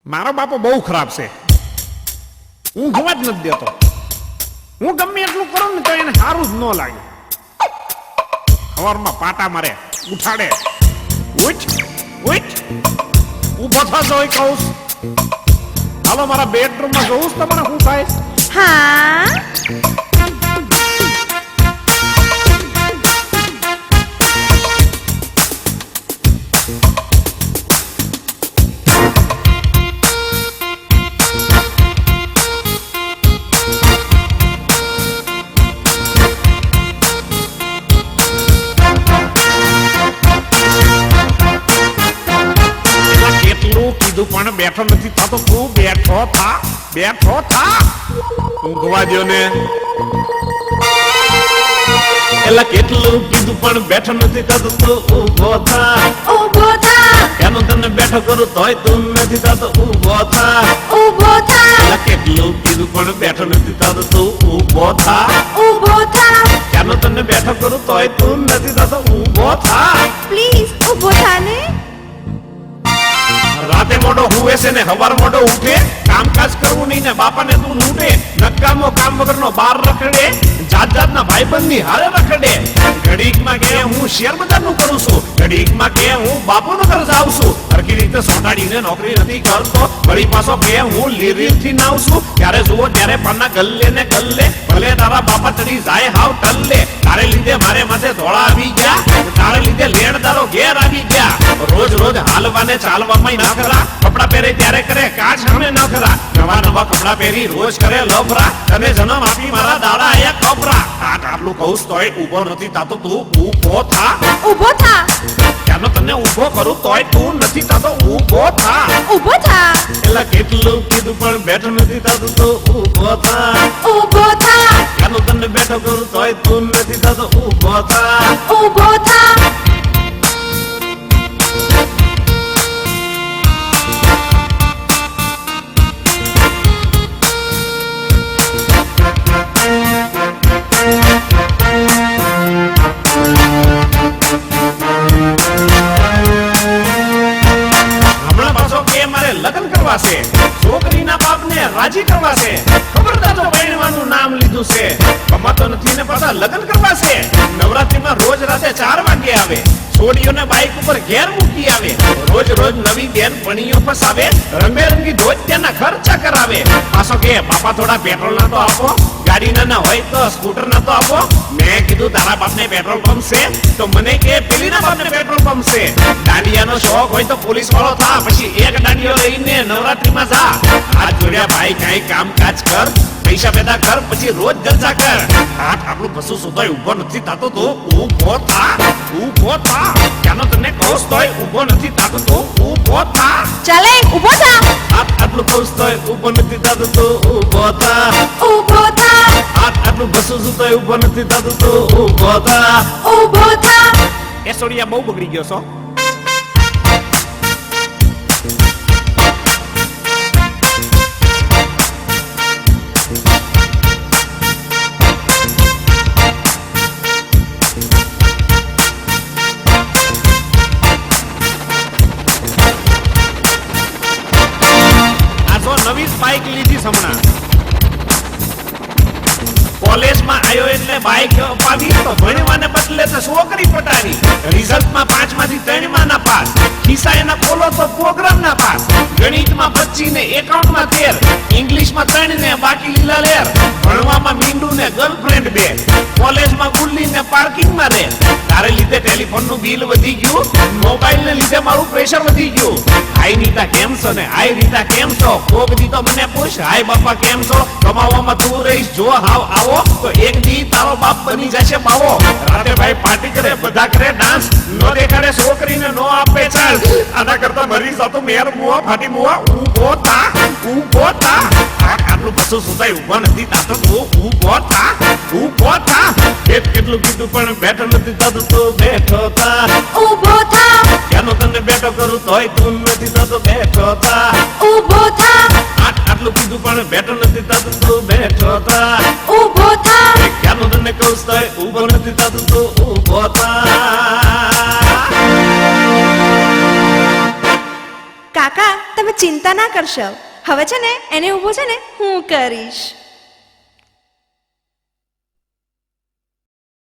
મારો બાપો બહુ ખરાબ છે. હું ઘવા જ નથી દેતો. હું ગમે એટલું કરું ને તો એને સારું જ ન લાગે. સવારમાં પાટા મારે, ઉઠાડે, ઉઠ ઉઠ, ઊભો થશો એ કહું. હાલો મારા બેડરૂમમાં જોઉં તમારે શું થાય. હા પણ બેઠો નથી થતો. તું બેઠો થા, બેઠો થા. ઊંઘવા દ્યો ને. એલા કેટલું કીધું પણ બેઠો નથી થતો. તું ઊભો થા, ઊભો થા, એનું તને બેઠો કરું તોય તું નથી થતો. ઊભો થા, ઊભો થા, એલા કેટલું કીધું પણ બેઠો નથી થતો. તું ઊભો થા, ઊભો થા, એનું તને બેઠો કરું તોય તું નથી થતો. ઊભો થા. પ્લીઝ ઊભો થા ને. રાતે મોડો હુવે છે ને હવાર મોડો ઉઠે. કામકાજ કરવું નહીં ને બાપાને તું લૂંટે. નકામો કામ વગરનો બાર રખડે. જાત જાતના ભાઈબંધની હારે રખડે. ઘડીકમાં કે હું શેર બજારનું કરું છું, ઘડીકમાં કે હું બાપુનું ઘર જાઉં છું. હરખી રીતે સોટાડીને નોકરી નથી કરતો. વળી પાછો કે હું લીરીથી નાવ છું. ત્યારે જુઓ ત્યારે પાના ગલ્લે ને ગલ્લે. ભલે તારા બાપા ચડી જાય હાવ ટલ્લે. તારે લીધે મારે માથે ધોળા આવી ગયા. તારે લીધે લેણદારો ઘેર આવી ગયા. રોજ રોજ હાલવાને ચાલવામાં ના ખરા. કપડા પહેરે ત્યારે કરે કાચ સામે ન ખરા. નવા નવા કપડા પહેરી રોજ કરે લફરા. તને જન્મ આપી મારા દાડા આયા કપરા. આટલું કહું તોય ઊભો નથી થતો. તું ઊભો થા, ઊભો થા, ક્યાંનો તને ઊભો કરું તોય તું નથી થતો. ઊભો થા, ઊભો થા, એલા કેટલું કીધું પણ બેઠો નથી થતો. તું ઊભો થા, ઊભો થા, ક્યાંનો તને બેઠો કરું તોય તું નથી થતો. ઊભો થા, ઊભો થા. લગ્ન કરવા છે, છોકરીના બાપને રાજી કરવા છે. ખબરદાર જો પરણવાનું નામ લીધું છે. કમાતો નથી ને પાછા લગ્ન કરવા છે. નવરાત્રીમાં રોજ રાતે 4 વાગે આવે. છોડીઓને બાઈક ઉપર ઘેર મૂકી આવે. રોજ રોજ નવી બેન પણીઓ ફસાવે. રંગબેરંગી ધોજ તેના ખર્ચા કરાવે. પાછો કે બાપા થોડા પેટ્રોલ ના તો આપો. ગાડી ના હોય તો સ્કૂટર ના તો આપો. મેં કીધું તારા બાપને પેટ્રોલ પંપ છે તો મને કે પેલીના બાપને પેટ્રોલ પંપ છે. દાંડિયાનો શોખ હોય તો પોલીસ વાળો થા. પછી એક દાંડિયો લઈને નવરાત્રીમાં જા. હાથ જોડ્યા ભાઈ કઈ કામકાજ કર. પૈસા પેદા કર પછી રોજ જલસા કર. આપણું પશુ સુધાય ઊભો નથી થતો. તો ઊભો થા, ઊભો થા. ક્યાંનો તને કહું તોય ઊભો નથી થતો. તો ઊભો થા. ચાલે ઊભો થા. આટલું કહું તોય ઊભો નથી થતો. તો ઊભો થા, ઊભો થા. આટલું પશુ સુધાય ઊભો નથી થતો. તો ઊભો થા, ઊભો થા. એ સોડિયા બહુ બગડી ગયો છો. નવી બાઈક લીધી હમણાં. કોલેજમાં આવ્યો એટલે બાઈક અપાવી તો ભણવાને બદલે તો છોકરી પટાવી. રિઝલ્ટમાં 5 માંથી 3 માં ના પાસ. ખિસ્સા એના બોલો તો પ્રોગ્રામ ના પાસ. ગણિતમાં 25 ને એકાઉન્ટમાં 13. ઇંગ્લિશમાં 3 ને બાકી લીલા લેર. ભણવામાં મીંડું ને ગર્લફ્રેન્ડ 2. કોલેજમાં ગુલ્લી ને પાર્કિંગમાં રે. તારે લીધે ટેલિફોનનું બિલ વધી ગયું. મોબાઈલ ને લીધે મારું પ્રેશર વધી ગયું. હાય નીતા કેમ છો ને હાય રીતા કેમ છો. કોક દી તો મને પૂછ હાય બાપા કેમ છો. કમાવામાં તું રહીશ જો હાવ આવો તો એક દી તારો બાપ બની જશે બાવો. રાતે ભાઈ પાર્ટી કરે બધા કરે ડાન્સ. નો દેખાડે છોકરીને નો આપે ચાન્સ. આના કરતા મરી જાતો મેર મુવા ફાટી મુવા. ઊભો થા, ઊભો થા. આટલું પશુ સુધાય ઊભો નથી થતો. તો ઊભો થા, ઊભો થા. કેટલું કીધું પણ બેઠો નથી થતો. તો બેઠો થા, ઊભો થા. ક્યાંનો તને બેઠો કરું તોય તું નથી થતો. બેઠો થા, ઊભો થા. આટલું કીધું પણ બેઠો નથી થતો. તો બેઠો થા, ઊભો થા. ક્યાંનો તને કહું તોય ઊભો નથી થતો. તો ઊભો થા. કાકા તમે ચિંતા ના કરશો, હવે છે ને એને ઊભો છે ને હું કરીશ.